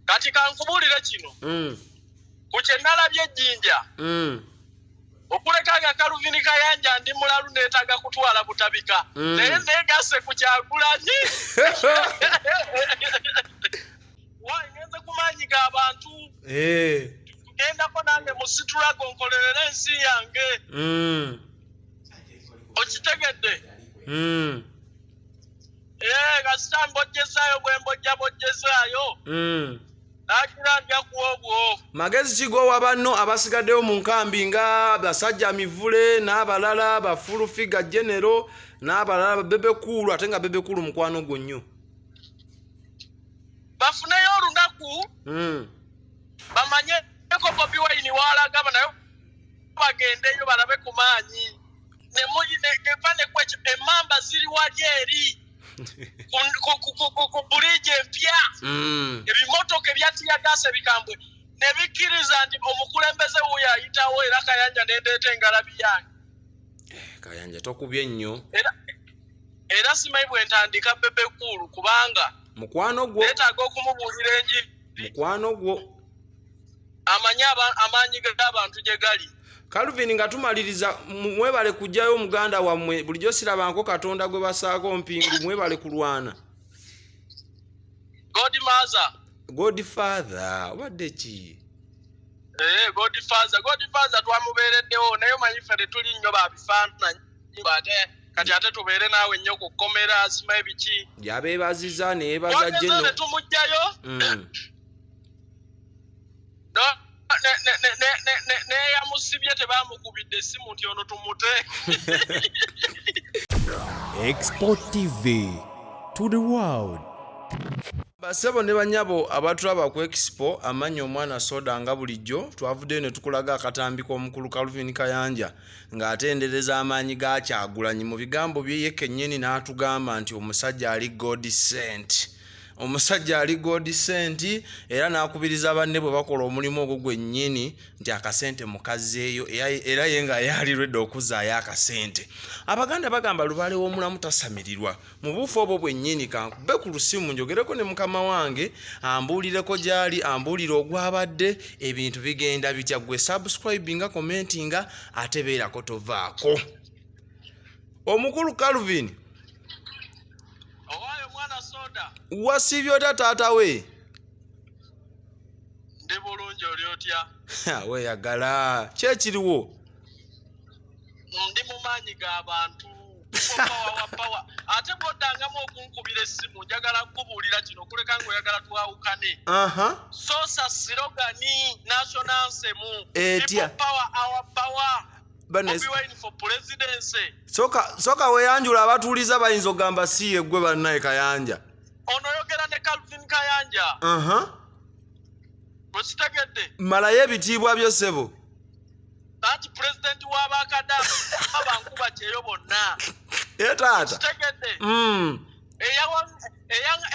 kati kankubulire kino ku kyenalabye ejjinja okulekanga Calvin Kayanja ndi mulalu neetaga kutwala butabika naye neegase ku Kyagulanyi ngenze kumanyiga abantu gendako nange musitulago nkolerera ensi yange okitegedde kasita mbojjezaayo bwe mbojjabojjezaayo nakirandya kuwobwo magezi kigowa banno abasigaddeyo mu nkambi nga basajja mivule n'abalala bafulu figa genero n'abalala bebekulu ate nga bebekulu mukwano gwo nnyo bafuneyo olunaku bamanyeko Bobi Wine waalagaba nayo bagendeyo balabe ku maanyi nepanekweco emmamba ziri wali eri ku buliji empya ebimotoka ebyatiyagase bikambwe nebikkiriza nti omukulembeze wuyo ayitawo era Kayanja nendeeta engalabi yange Kayanja tokubye nnyo era simanyi bwe ntandika bebekulu kubanga mukwano gwo neetaaga okumubuulira enjiri mukwano gwo amaanyi g'abantu gye gali Calvin nga tumaliriza mwebale kujjayo muganda wammwe bulijjo sirabanko Katonda gwe basaako mpingu mwebale kulwana Godfather wadde ki Godfather twamubeereddewo naye manyi ffe tuli nnyo babifaananyi kati ate tubeere naawe nnyo ku kkomera simaye biki yabeebaziza neyebaza jeno ne tumugjayo neyamusibye tebamukubidde essimu nti ono tumute Export TV to the world. Basebo ne banyabo abatulaba ku Expo amanyi omwana soda nga bulijjo twavudde ne tukulaga akatambiko omukulu Calvin Kayanja ng'atendereza amaanyi ga Kyagulanyi mu bigambo bye ye kennyini n'atugamba nti omusajja ali God sent. Omusajja ali God sent era n'akubiriza banne bwe bakola omulimu ogwo gwennyini nti akasente mukazeeyo era ye nga yalirwedde okuzaayo akasente. Abaganda bagamba lubale w'omulamu tasamirirwa. Mu buufu obwo bwennyini kankube ku lusimu njogereko ne mukama wange ambuulireko gy'ali ambuulire ogwabadde ebintu bigenda bitya gwe subscribinga commentinga ate beerako tovaako. Omukulu Calvin wasibye ota taata we ndi bulungi oli otya weeyagala kyekiriwo ndi mu maanyi g'abantu pawa ate bw'oddangamu okunkubira essimu njagala kubuulira kino okuleka ng'oyagala twawukane sosa sirogani national anthem etya power our power Bobi Wine for presidency soka weyanjula abatuuliza bayinza ogamba si ye ggwe bannaye Kayanja ono yogera ne Calvin Kayanja bwekitegedde malayo ebitiibwa byo ssebo anti pulezidenti w'abakadamu abankuba kyeyo bonna taata kitegedde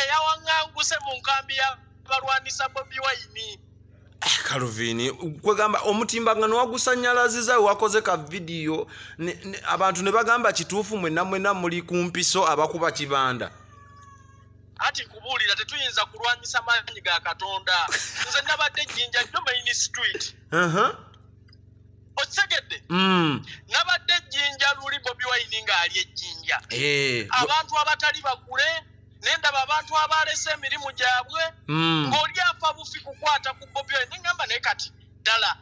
eyawaŋŋanguse mu nkambi y'abalwanisa Bobi Wine Calvin kwegamba omutimbagano wagusanyalaziza wakoze ka video abantu ne bagamba kituufu mwenna muli ku mpiso abakuba kibanda ati kubuulira tetuyinza kulwanyisa maanyi ga Katonda nze nabadde ejjinja nnyo main street okitegedde nabadde ejjinja luli Bobi Wine ng'ali ejjinja abantu abatali bagule nendaba abantu abalese emirimu gyabwe ng'oli afa bufi kukwata ku Bobi Wine nengamba naye kati ddala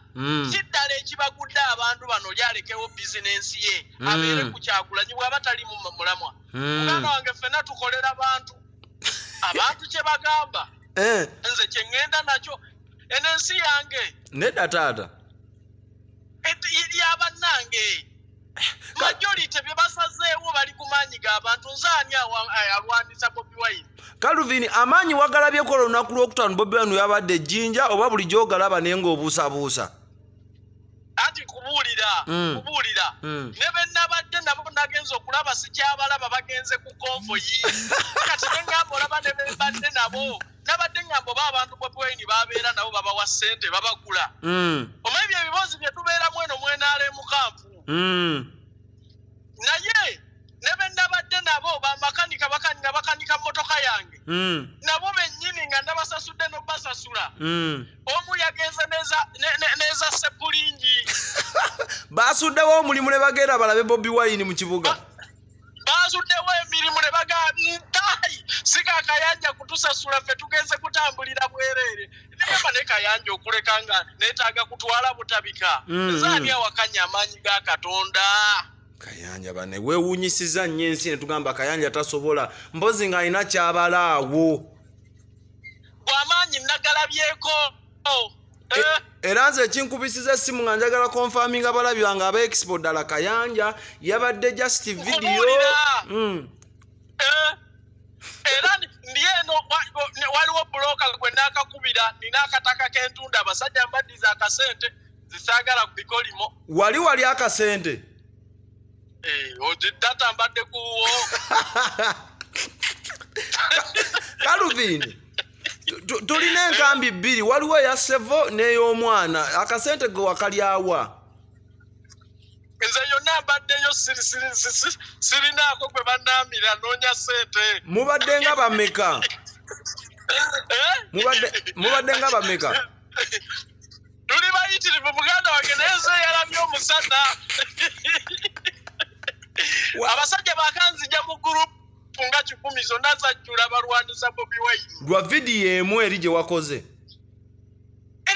kiddala ekibagudde abantu bano lyalekewo bizinensi ye abeere ku Kyagulanyi bw'aba tali mu mulamwa muganda wange ffenna tukolera abantu kye bagamba nze kye ŋŋenda nakyo eno ensi yange nedda taata yabannange majority bye basazeewo bali ku maanyi g'abantu nze ani alwanisa Bobi Wine Calvin amaanyi wagalabyeko olunaku lwokutaano Bobi Wine yabadde ejjinja oba bulijjo ogalaba naye ng'obuusabuusa ati kubuulira ne be nabadde nabo nagenza okulaba sikyabalaba bagenze ku konvoyi kati ne ngamba olaba ne be mbadde nabo nabadde ngamba oba abantu Bobi Wine babeera nabo babawa ssente babagula omanyi bye ebibozi bye tubeeramu eno mwenaalemu kampu naye nebe nabadde nabo bamakanika bakanika motoka yange nabo bennyini nga ndabasasudde n'obasasula omu yagenze neza sepulingi basuddewo omulimu ne bagenda balabe Bobi Wine mu kibuga basuddewo emirimu ne bagantai sika Kayanja kutusasula ffe tugenze kutambulira bwereere nigamba ne Kayanja okuleka nga neetaaga kutwala butabika nzaani awakanya amaanyi ga Katonda Kayanja bane weewuunyisiza nnyo ensi ne tugamba Kayanja tasobola mpozi nga alina kyabalaawo bw'amaanyi nagalabyeko era nze ekinkubisiza essimu nga njagala confirming abalabi bange aba expo ddala Kayanja yabadde just video era ndieno waliwo buloka gwe naakakubira nina akataka k'entunda abasajja mbaddiza akasente zisaagala ku bikolimo wali akasente data mbadde kuwo Calvin tulina enkambi bbiri waliwo eya Sevo n'ey'omwana akasente ge wakalyawa nze yonna mbaddeyo sirinaako gwe bannaamira noonya sente mubadde nga bameka mubadde nga bameka tuli bayitirivu muganda wange neze yalabye omusana abasajja bakanzija mu gurupu nga 10 zonna zajjula balwanisa Bobi Wine lwa vidiyo emu eri gye wakoze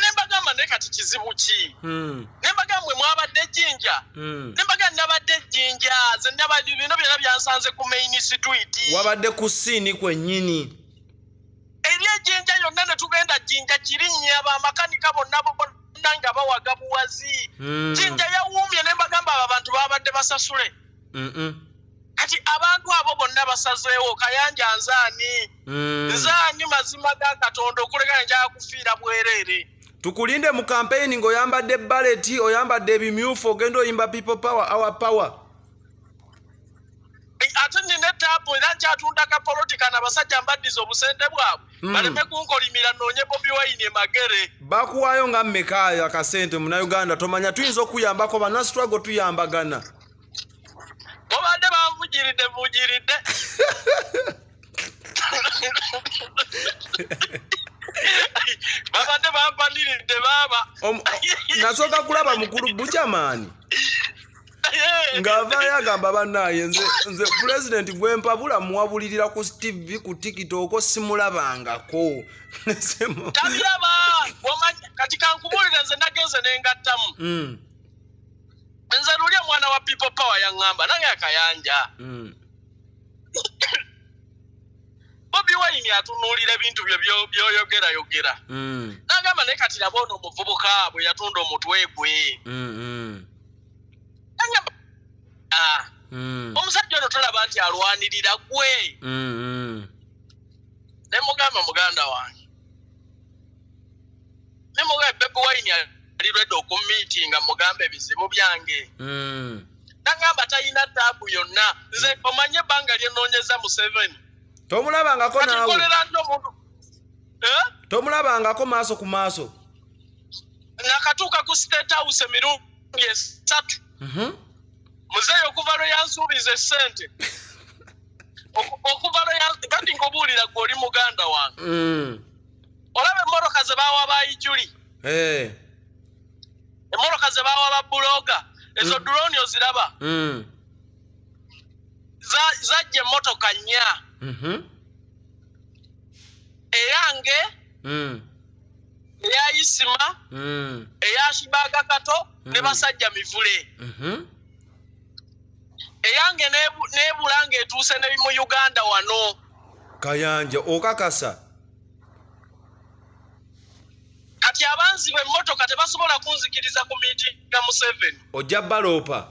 nembagamba ne kati kizibu ki nembagamba mwe mwabadde jjinja nembagamba nabadde jjinja ze nabadde bino byonna byansanze ku main street wabadde ku siini kwennyini eri ejjinja yonna ne tugenda jjinja kirinnya bamakanika bonna nga bawaga buwazi jjinja yawuumye nembagamba abo abantu babadde basasule kati abantu abo bonna basazeewo Kayanja nzaani mazima ga Katonda okuleka njagala kufiira bwereere tukulinde mu campaign ng'oyambadde balleti oyambadde ebimyufu ogenda oyimba people power our power ate nina ettaapu era nkyatunda kapolotika n'abasajja mbaddiza obusente bwabwe baleme kunkolimira noonye Bobi Wine magere bakuwaayo nga mmekaayo akasente munauganda tomanya tuyinza okuyambako bannastruggle tuyambagana obadde banvugiridde babadde bampaniridde baaba nasooka kulaba mukulu bukyamaani ng'avaayo agamba bannaaye nze pulezidenti gwe mpabula muwabulirira ku TV ku TikTok simulabangako tabiraba kati kankubulire nze nagenze nengattamu nze luli omwana wa people power yaŋŋamba nange Kayanja Bobi Wine atunuulira ebintu byo byoyogera n'agamba naye kati nabo ono omuvubuka bwe yatunda omutwe gwe omusajja ono tolaba nti alwanirira gwe ne mugamba muganda wange ne mugamba Bobi Wine ali ready okumiitinga mugamba ebizibu byange nagamba talina taabu yonna nze omanye ebbanga lyenoonyeza mu 7 tomulabangako naawe tomulabangako maaso ku maaso nakatuuka ku State House emirundi 3 muzeeyi okuva lwe yansuubiza essente okuva lwe kati nkubuulira gwe oli muganda wange olaba emmoroka ze baawa bayijuli emmoroka ze baawa babuloga ezo drone oziraba zajja emmotoka 4 eyange eya Isima eya Shibaga Kato ne basajja mivule eyange nebula ng'etuuse ne mu Uganda wano Kayanja okakasa kati abanzi b'emmotoka tebasobola kunzikiriza ku miitinga mu 7 ojja balopa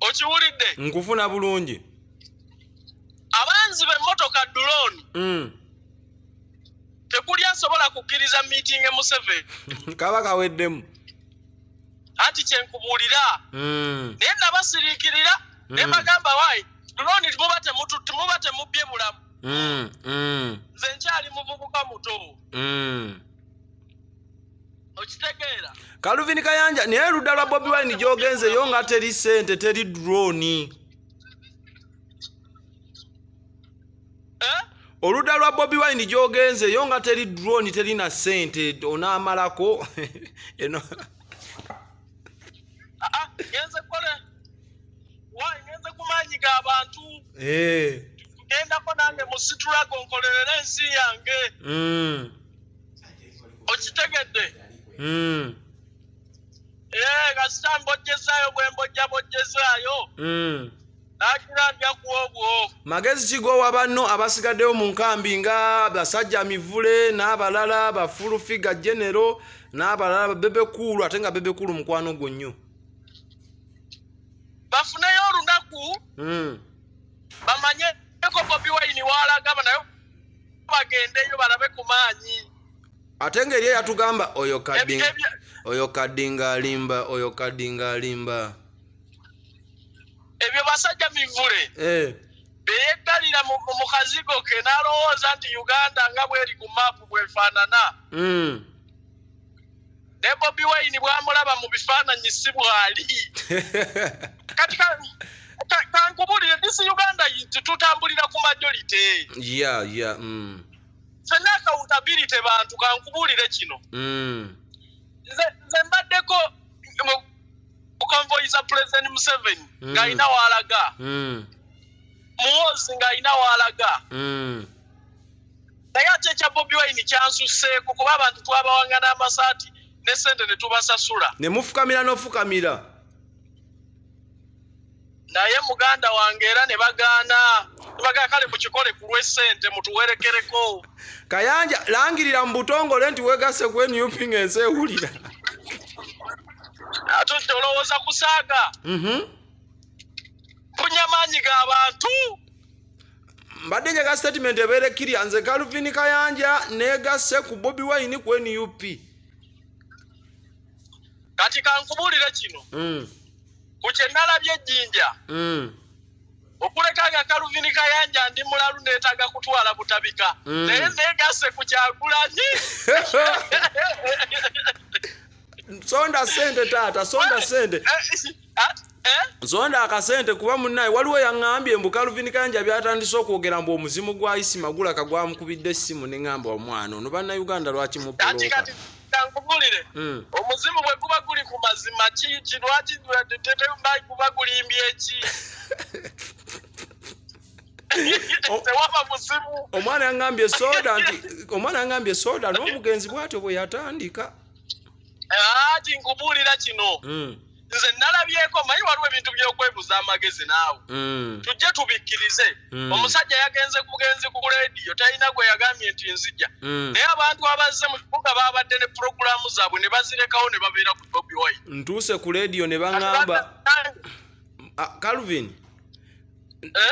okiwulidde nkufuna bulungi abanzi b'emmotoka drone tekuli asobola kukkiriza miitinga mu 7 kaba kaweddemu anti kyenkubuulira naye nabasiriikirira ne bagamba waayi drone muba temubbye bulamu nze nkyali muvubuka muto okitegeera Calvin Kayanja naye ludda lwa Bobi Wine gyogenzeyo nga teri sente teri drone oludda lwa Bobi Wine gyogenzeyo nga teri drone teri na sente onaamalako eno genze kole ngenze kumanyiga abantu tugendako nange musitulago nkolerera ensi yange okitegedde kasita mbojjezaayo bwe mbojjabojjezaayo nagira ndya kuobwo magezi kigowa banno abasigaddeyo mu nkambi nga basajja mivule n'abalala bafulu figa genero n'abalala bebekulu ate nga bebekulu mukwano gwo nnyo bafuneyo olunaku bamanyeko Bobi Wine walaga nayo bagendeyo balabe ku maanyi ate ngeri yatugamba oyo kadinga alimba ebyo basajja mivule beyegalira mu kazigo ke n'alowooza nti Uganda nga bweri ku maapu bwefaanana ne Bobi Wine bwamulaba mu bifaananyi si bwali kati kankubulire disi Uganda tutambulira ku majority fenna accountability bantu kankubulire kino nze mbaddeko convoy za President Museveni ng'alina walaga muwozi ng'alina walaga naye ate ekya Bobi Wine kyansuseeko kuba abantu twabawangana amasaati ne sente ne tubasasula ne mufukamira n'ofukamira naye muganda wange era ne bagaana kale mukikole ku lw'essente mutuwerekereko Kayanja langirira mu butongole nti weegase ku NUP ng'ensi ewulira atudde olowooza kusaaga kunyamaanyi g'abantu mbadde njega statement ebeere kirya nze Calvin Kayanja neegasse ku Bobi Wine ku NUP kati kankubulire kino ku kye nalabye ejjinja okulekaga Calvin Kayanja ndi mulalu neetaaga kutwala butabika naye neegasse ku Kyagulanyi sonda sente taata sonda sente sonda akasente kuba munnaye waliwo yaŋŋambye mbu Calvin Kayanja byatandise okwogera mbu omuzimu gwa isi magula kagwamukubidde essimu ne ŋŋamba omwana ono bannayuganda lwaki mupulooka kankubulire omuzimu bwe guba guli ku mazima ki lwaki tetembayi guba gulimbye eki tewaba muzimu omwana yaŋŋambye soda n'omugenzi bw'atyo bwe yatandika ati nkubulira kino nze nalabyeko manyi waliwo ebintu by'okwebuza amagezi naawe tujje tubikkirize omusajja yagenze kugenzi ku leediyo talina gwe yagambye nti nzija naye abantu abazze mu kibuga babadde ne purogulaamu zaabwe ne bazirekawo ne babeera ku Bobi Wine ntuuse ku leediyo ne baŋŋamba Calvin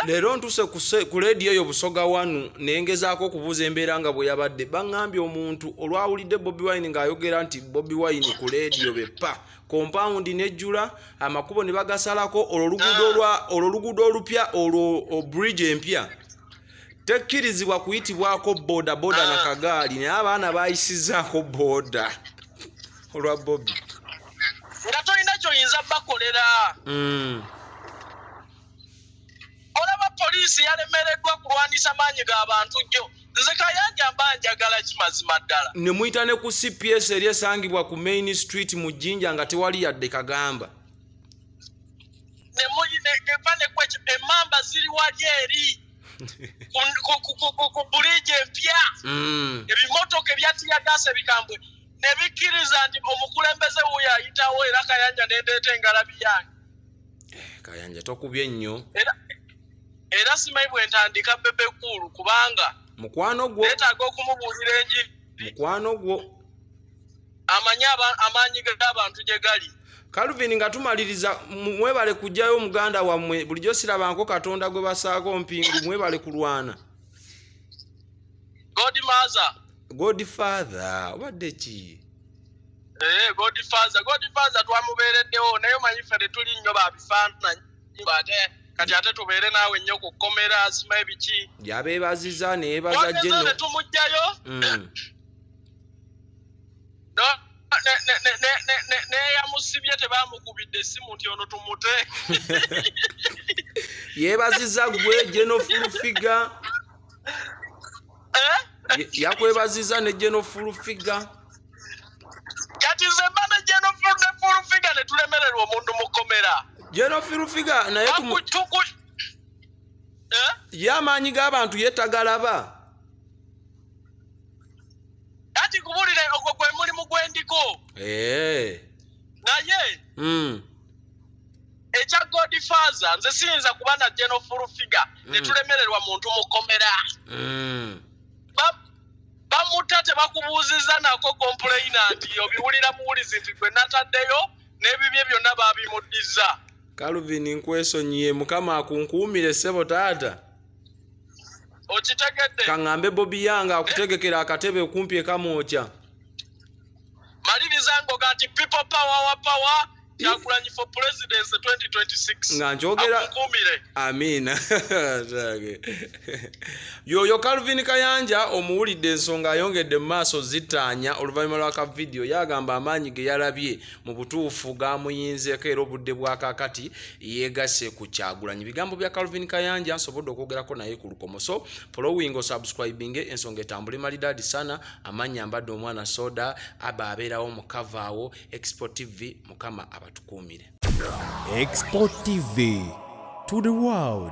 leero ntuse ku leediyo eyo Busoga wanu nengezaako okubuuza embeera nga bwe yabadde baŋŋambye omuntu olwawulidde Bobi Wine ng'ayogera nti Bobi Wine ku leediyo bepa kompawundi nejjula amakubo ne bagasalako olwo luguudo olupya olwo bridge empya tekkirizibwa kuyitibwako boda na kagaali naye abaana bayisizaako boda olwa Bobi nga tolina kyoyinza bakolera olaba poliisi yalemereddwa kulwanisa maanyi g'abantu jjo nze Kayanja mba njagala kimazima ddala ne muyita ne ku CPS eryesangibwa ku Main Street mu Jjinja nga tewali yadde kagamba emamba ziri wali eri ku buliji empya ebimotoka ebyatiyagase bikambwe ne bikkiriza nti omukulembeze wuyo ayitawo era Kayanja nendeeta engalabi yange Kayanja tokubye nnyo era simanyi bwe ntandika bebekulu kubanga mukwano gwo neetaaga okumubuulira enjiri mukwano gwo amanye amaanyi g'abantu gye gali Calvin nga tumaliriza mwebale kujjayo muganda wammwe bulijjo sirabanko Katonda gwe basaako mpingu mwebale kulwana Godfather wadde ki Godfather twamubeereddewo naye manyi ffe tuli nnyo babifaananyi kati ate tubeere naawe nnyo ku kkomera simanyi biki yabeebaziza neyebaza jjenno tumugjayo ne yamusibye tebamukubidde essimu nti ono tumute. Yeebaziza gwe Genofulu Figa. Yakwebaziza ne Genofulu Figa. Kati ze bana Genofulu Figa ne tulemererwa omuntu mukomera. Genofulu Figa naye y'amaanyi g'abantu yetagalaba. Ati kubulire ogwo gwe mulimu gwendiko. Naye ekya Godfather nze siyinza kuba na Genofulu Figa ne tulemererwa muntu mukomera. Bamuta tebakubuuziza nako complainant obiwulira buwulizi nti gwe nataddeyo n'ebibye byonna baabimuddiza. Calvin nkwesonyiye mukama akunkuumire ssebo taata. Okitegedde? Kaŋŋambe Bobi Yanga akutegekera akatebe okumpi ekamwokya. Maliriza ngoga nti people power Kyagulanyi for presidency 2026. Nga njogera amina. Yoyo Calvin Kayanja omuwulidde ensonga ayongedde mu maaso zitaanya oluvannyuma lw'aka video yagamba amaanyi ge yalabye mu butuufu gaamuyinzeeko era obudde bw'akaakati yeegase ku Kyagulanyi. Bigambo bya Calvin Kayanja nsobodde okwogerako naye ku lukomoso. Following o subscribing ensonga etambule malidadi sana. Amaanyi ambadde omwana soda aba abeerawo mu kavaawo Export TV mukama abatukuumire. Export TV to the world.